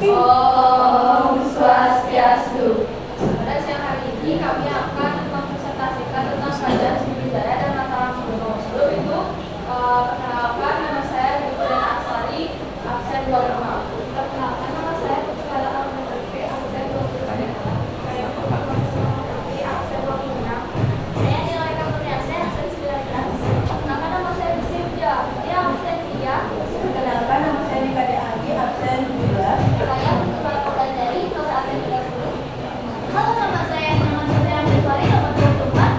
Om Swastiastu. Pada siang hari ini kami akan mempresentasikan tentang Kerajaan Sriwijaya dan Mataram kuno. Sebelum itu, perkenalkan nama saya Gibran Asari, absen 25. Perkenalkan nama saya Putra Almenerke, absen 25. Absen 26. Saya Nilai Putri, absen 19. Perkenalkan nama saya Bisipja, dia absen 3. Perkenalkan nama saya Nikade Agi, absen 2. Saya Putra Kodandari, nomor absen 30. Halo, nama saya Amriswari, nomor 24.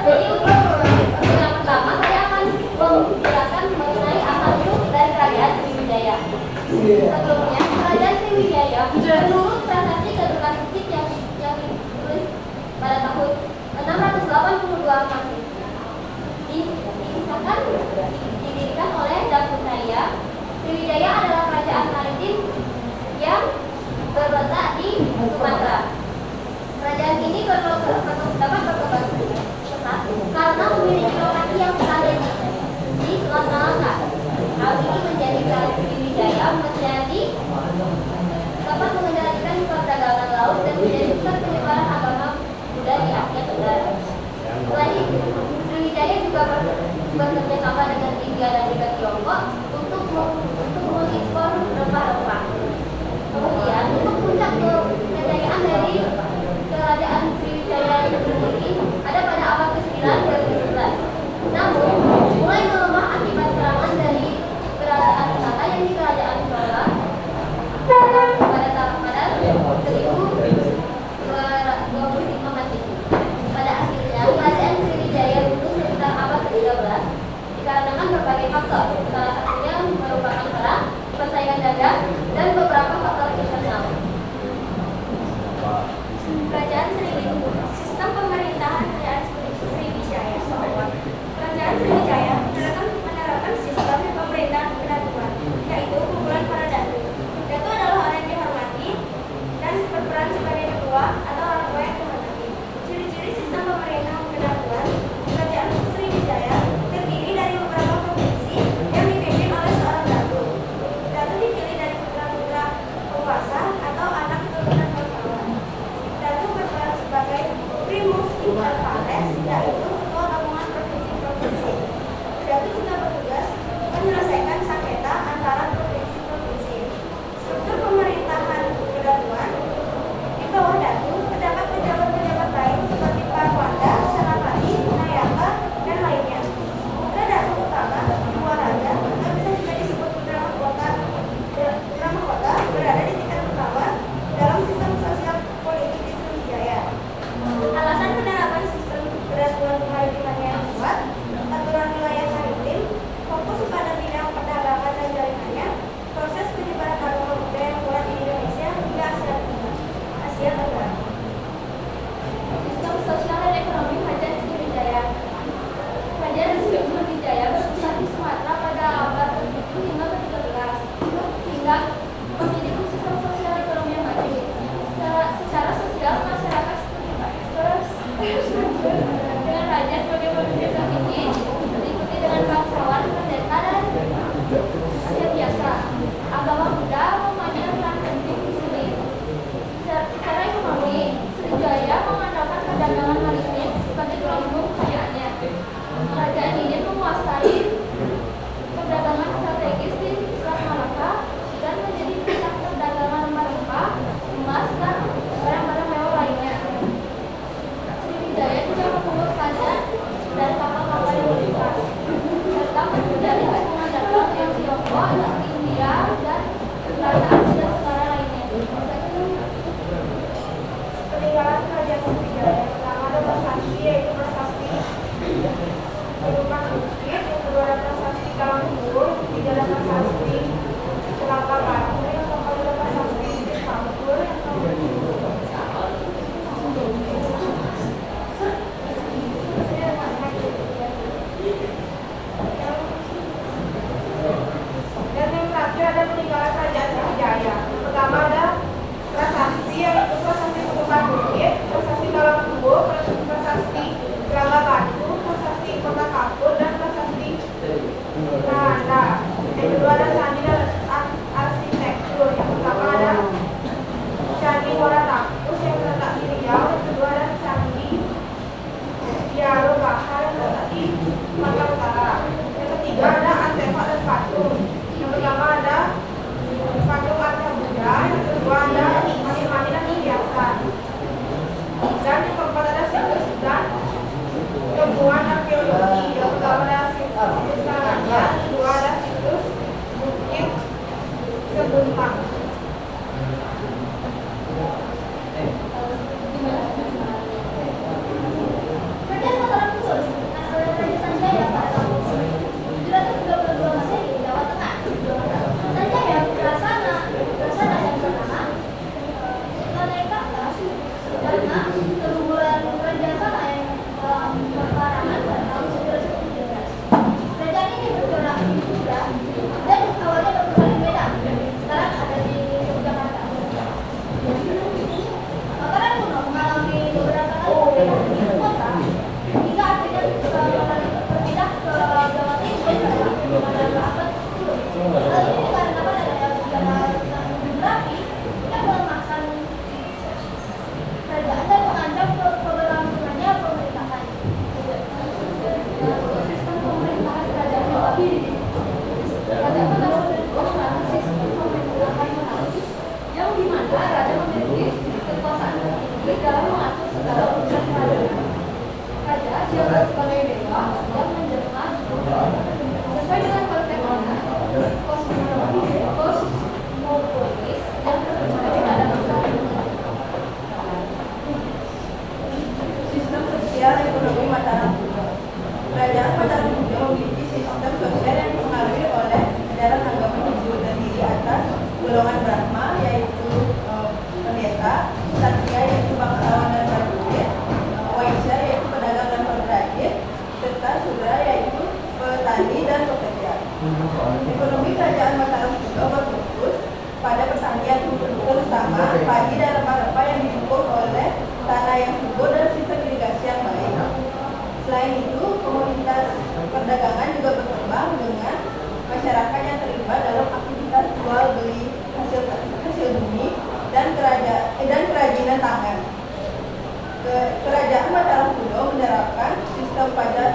Jadi untuk yang pertama saya akan menjelaskan mengenai asal-usul dari Kerajaan Sriwijaya. Sebelumnya, Kerajaan Sriwijaya menurut prasasti kedudukan bukit yang ditulis pada tahun 682 Masehi. Didirikan oleh Dapunaya. Sriwijaya adalah kerajaan maritim yang terletak di Sumatera. Kerajaan ini dapat berkembang pesat karena memiliki lokasi yang strategis di Selat Malaka. Hal ini menjadikan Sriwijaya dapat mengendalikan perdagangan laut dan menjadi pusat penyebaran agama Buddha di Asia Tenggara. Selain itu, Sriwijaya juga bekerja sama dengan India dan juga Tiongkok untuk mengekspor rempah-rempah. Kemudian, untuk puncak kejayaan dianggap sebagai dewa yang menjelma sesuai dengan konsep mana kosmopolis dan percaya tidak ada masalah. Sistem sosial ekonomi Mataram kuno. Kerajaan Mataram kuno memiliki sistem sosial yang dipengaruhi oleh ajaran agama Hindu terdiri atas golongan Brahma yaitu pendeta, Ksatria yaitu bangsawan dan prajurit, Waisya yaitu pedagang dan perajin, serta Sudra yaitu petani dan pekerja. Ekonomi kerajaan Mataram kuno berfokus pada pertanian terutama padi dan rempah-rempah yang didukung oleh tanah yang subur dan sistem irigasi yang baik. Selain itu, komunitas perdagangan juga berkembang dengan masyarakat yang terlibat dalam aktivitas jual beli hasil bumi dan kerajinan tangan. Kerajaan Mataram kuno menerapkan sistem pajak